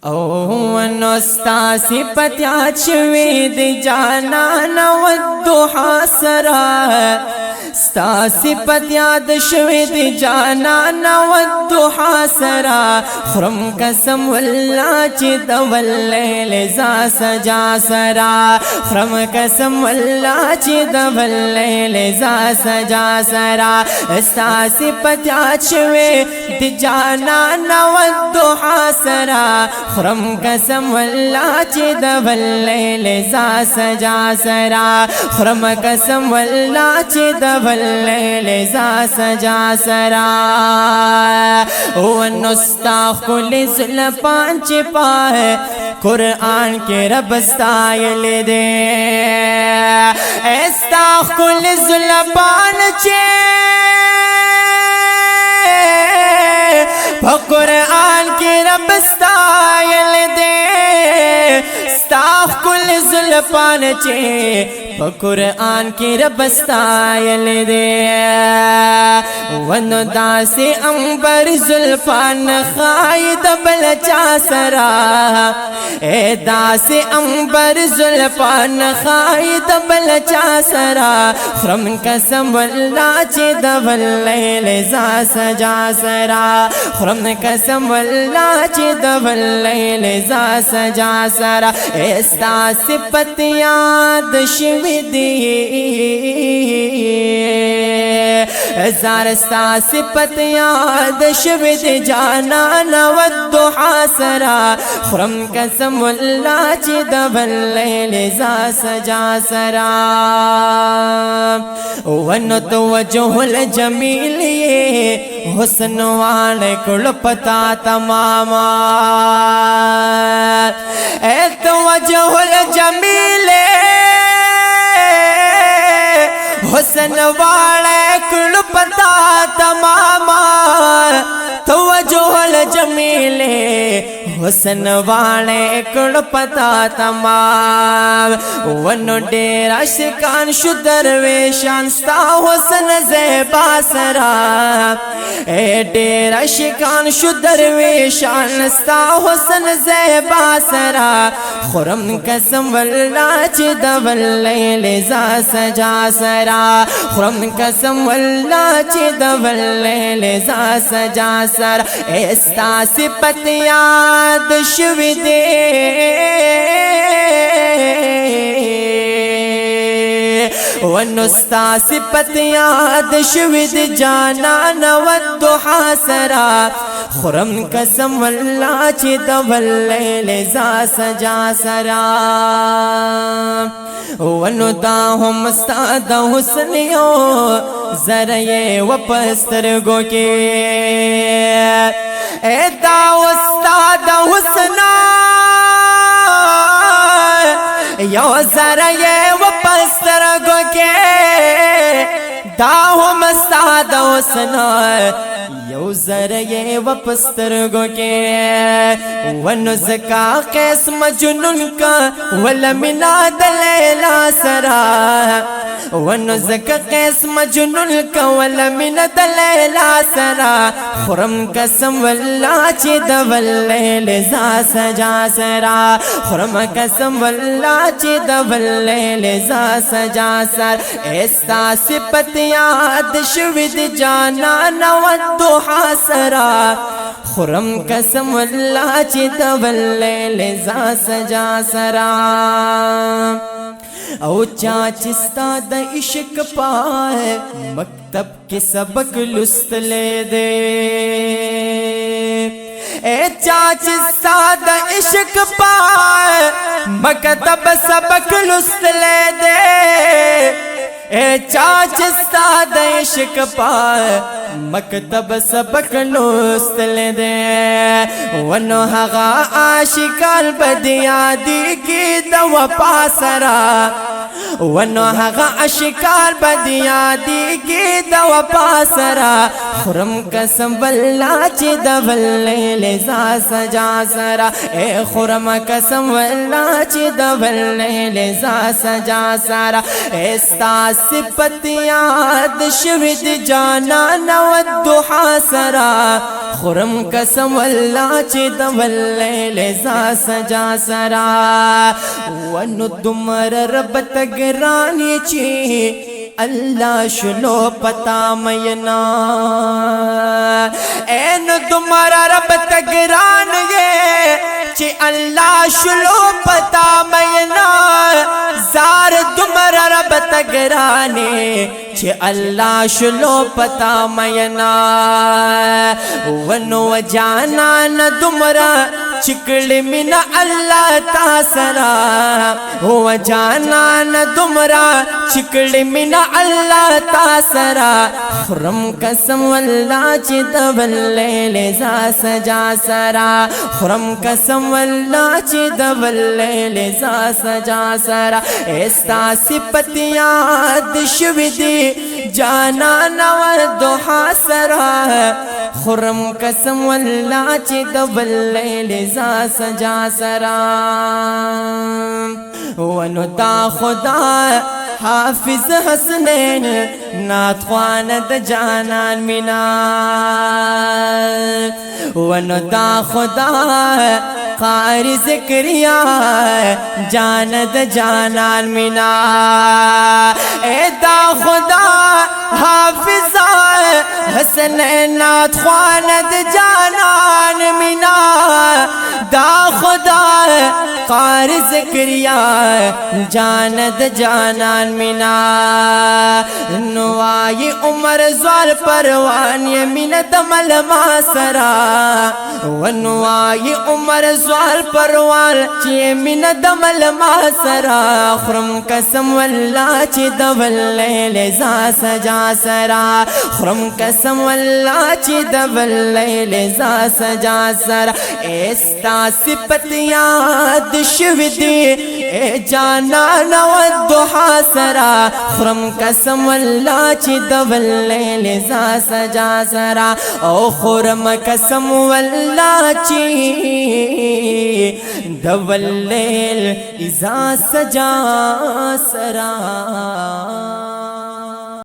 او نستا صفت یاد شوی دی جانان والضحا سرا ستا صفت یاد شوی دی جانان والضحا سرا خرم قسم والله چې د واللیل ز سجا سرا خرم قسم والله چې د واللیل ز سجا سرا ستا صفت یاد شوی دی جانان والضحا سرا خرم قسم والله چې د واللیل ز سجا سرا خرم قسم والله چې د واللیل ز سجا سرا ونستا خل زلفان چې پاه قرآن کې رب استایل دے استا خل زلفان چې په قرآن کې رب استایل دے ستا خل زلفان چې په قرآن کې رب استایل دے ونو داسې انبر زلفان خاید بل چا سرا اے داسې انبر زلفان خاید بل چا سرا خرم قسم والله چې د واللیل ز سجا سرا خرم قسم والله چې د واللیل ز سجا سرا استا صفت یاد شوی دی زارستا صفت یاد شوی دی جانان والضحا سرا خرم قسم والله چې د واللیل ز سجا سرا ون توجه الجمیل حسن والے کل پتا تماما اے توجه الجمیل حسن والے کل پتا تماما توجه الجمیل حسن والے کل پتا تمام ونو ډیر عاشقان شو درویشان ستا حسن زیبا سرا اے ډیر عاشقان شو درویشان ستا حسن زیبا سرا خرم قسم والله چې د واللیل ز سجا سرا خرم قسم والله چې د واللیل ز سجا سرا استا صفت یاد شوی دی ونستا صفت یاد شوی دی جانان والضحا سرا خرم قسم والله چې د واللیل ز سجا سرا ونو دا هم ستا د حسن یو زره و پسترګو کې اے دا استاد حسن یو زره و پسترګو کې دا هم استاد حسن یو زره و پسترګو کې ونو زکا قسم جنون کا ول منا د لیلا سرا ونو زکا قسم جنون کا ول منا د لیلا سرا خرم قسم والله چې د واللیل ز سجا سرا خرم قسم والله چې د واللیل ز سجا سر استا صفت یاد شوی دی جانان والضحا سرا خرم قسم والله چې د واللیل ز سجا سرا او چاچ ستا د عشق پائے مکتب کے سبق لستلے دے اے چاچ ستا د عشق پائے مکتب سبق لستلے دے اے چاچ ستا د عشق پائے مکتب سبق لوستل دے ونو هغه عاشقان بدیادی کی د وفا سرا ونو هغه اشکار بدیا دیږي د وفا سره خرم قسم والله چې د ولې لزا سجا سره اے خرم قسم والله چې د ولې لزا سجا سره استا صفت یاد شوی د جانان و الضحا سره خرم قسم والله چې د ولې لزا سجا سره ونو دمر رب تګرانی چې اللہ شلو پتا مینا این تمہارا رب تگران یہ چی اللہ شلو پتا مینا زار تمہارا رب تگرانے چی اللہ شلو پتا مینا ونو جانا نا تمہارا چکڑ منا اللہ تاسرا ہو جانا نا تمہارا چکڑ منا اللہ تاسرا خرم قسم والله چې د ولې لزا سجا سرا خرم قسم والله چې د ولې لزا سجا سرا استا صفت یاد شوی دی جانان و الضحا سرا خرم قسم والله چې د ولې لزا سجا سرا ونو تا خدا حافظ حسنین نات خوان د جانان مینا ونو دا خدا قاری ذکریا جان د جانان مینا اے دا خدا حافظ حسنین نات خوان د جانان مینا دا خدا قاری ذکریا جان د جانان مینا نوائی عمر زوال پروان یمین دمل ما سرا ونوائی عمر زوال پروان چی یمین دمل ما سرا خرم قسم والله چی دول لزا سجا سرا خرم قسم والله چی دول لزا سجا سرا استا صفت یاد شوی دی اے جانان و الضحا سرا خرم قسم والله چې د ولې لزا سجا سرا او خرم قسم والله چې د ولې لزا سجا سرا